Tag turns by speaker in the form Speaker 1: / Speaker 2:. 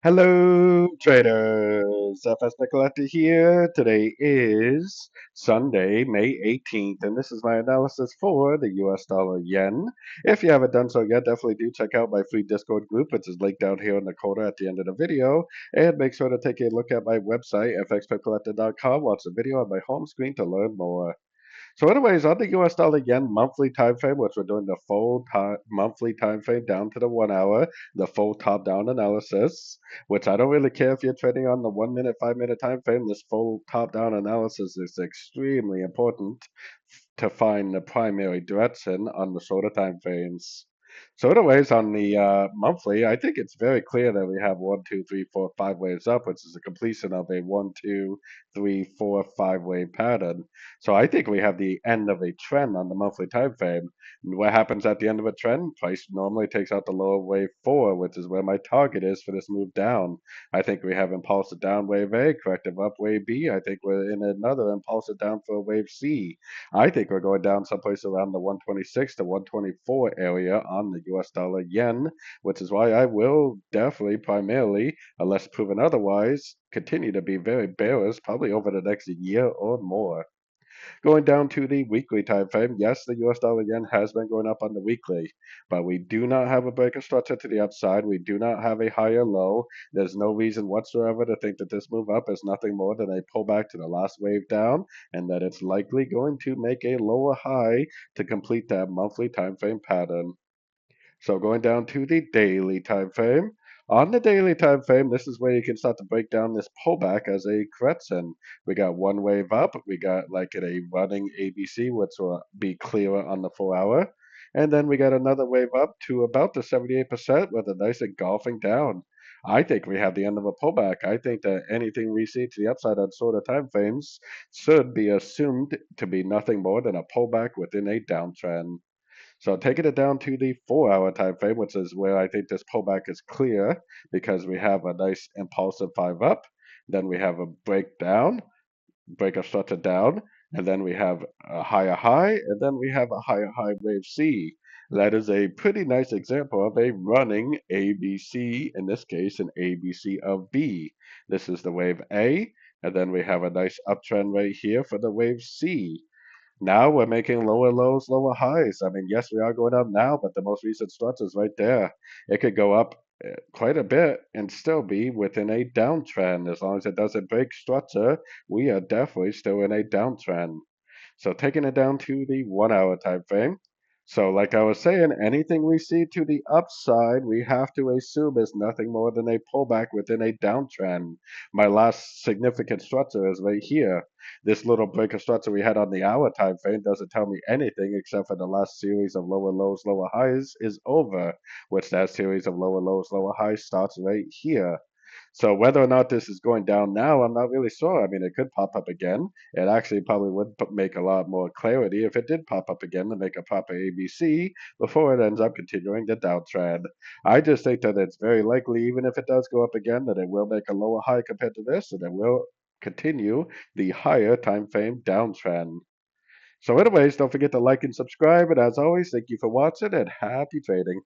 Speaker 1: Hello, traders. FX Pip Collector here. Today is Sunday, May 18th, and this is my analysis for the US dollar yen. If you haven't done so yet, definitely do check out my free Discord group, which is linked down here in the corner at the end of the video. And make sure to take a look at my website, fxpipcollector.com. Watch the video on my home screen to learn more. So, anyways, on the US dollar yen monthly time frame, which we're doing the full monthly time frame down to the 1 hour, the full top down analysis, which I don't really care if you're trading on the 1 minute, 5 minute time frame. This full top down analysis is extremely important to find the primary direction on the shorter time frames. So, anyways, on the monthly, I think it's very clear that we have 1, 2, 3, 4, 5 waves up, which is a completion of a 1, 2, 3, 4, 5 wave pattern. So I think we have the end of a trend on the monthly time frame. And what happens at the end of a trend? Price normally takes out the lower wave 4, which is where my target is for this move down. I think we have impulsive down wave A, corrective up wave B. I think we're in another impulsive down for wave C. I think we're going down someplace around the 126 to 124 area on the US dollar yen, which is why I will definitely primarily, unless proven otherwise, continue to be very bearish probably over the next year or more. Going down to the weekly time frame, yes, the US dollar yen has been going up on the weekly, but we do not have a break of structure to the upside. We do not have a higher low. There's no reason whatsoever to think that this move up is nothing more than a pullback to the last wave down, and that it's likely going to make a lower high to complete that monthly time frame pattern. So going down to the daily time frame. On the daily time frame, this is where you can start to break down this pullback as a correction. We got one wave up, we got like a running ABC, which will be clearer on the 4 hour. And then we got another wave up to about the 78% with a nice engulfing down. I think we have the end of a pullback. I think that anything we see to the upside on shorter time frames should be assumed to be nothing more than a pullback within a downtrend. So taking it down to the 4 hour time frame, which is where I think this pullback is clear because we have a nice impulsive 5 up, then we have a breakdown, break of structure down, and then we have a higher high, and then we have a higher high wave C. That is a pretty nice example of a running ABC, in this case, an ABC of B. This is the wave A, and then we have a nice uptrend right here for the wave C. Now we're making lower lows, lower highs. I mean, yes, we are going up now, but the most recent structure is right there. It could go up quite a bit and still be within a downtrend. As long as it doesn't break structure, we are definitely still in a downtrend. So taking it down to the 1 hour time frame. So like I was saying, anything we see to the upside, we have to assume is nothing more than a pullback within a downtrend. My last significant structure is right here. This little break of structure we had on the hour time frame doesn't tell me anything except for the last series of lower lows, lower highs is over, which that series of lower lows, lower highs starts right here. So whether or not this is going down now, I'm not really sure. I mean, it could pop up again. It actually probably would make a lot more clarity if it did pop up again to make a proper ABC before it ends up continuing the downtrend. I just think that it's very likely, even if it does go up again, that it will make a lower high compared to this, and it will continue the higher time frame downtrend. So anyways, don't forget to like and subscribe, and as always, thank you for watching and happy trading.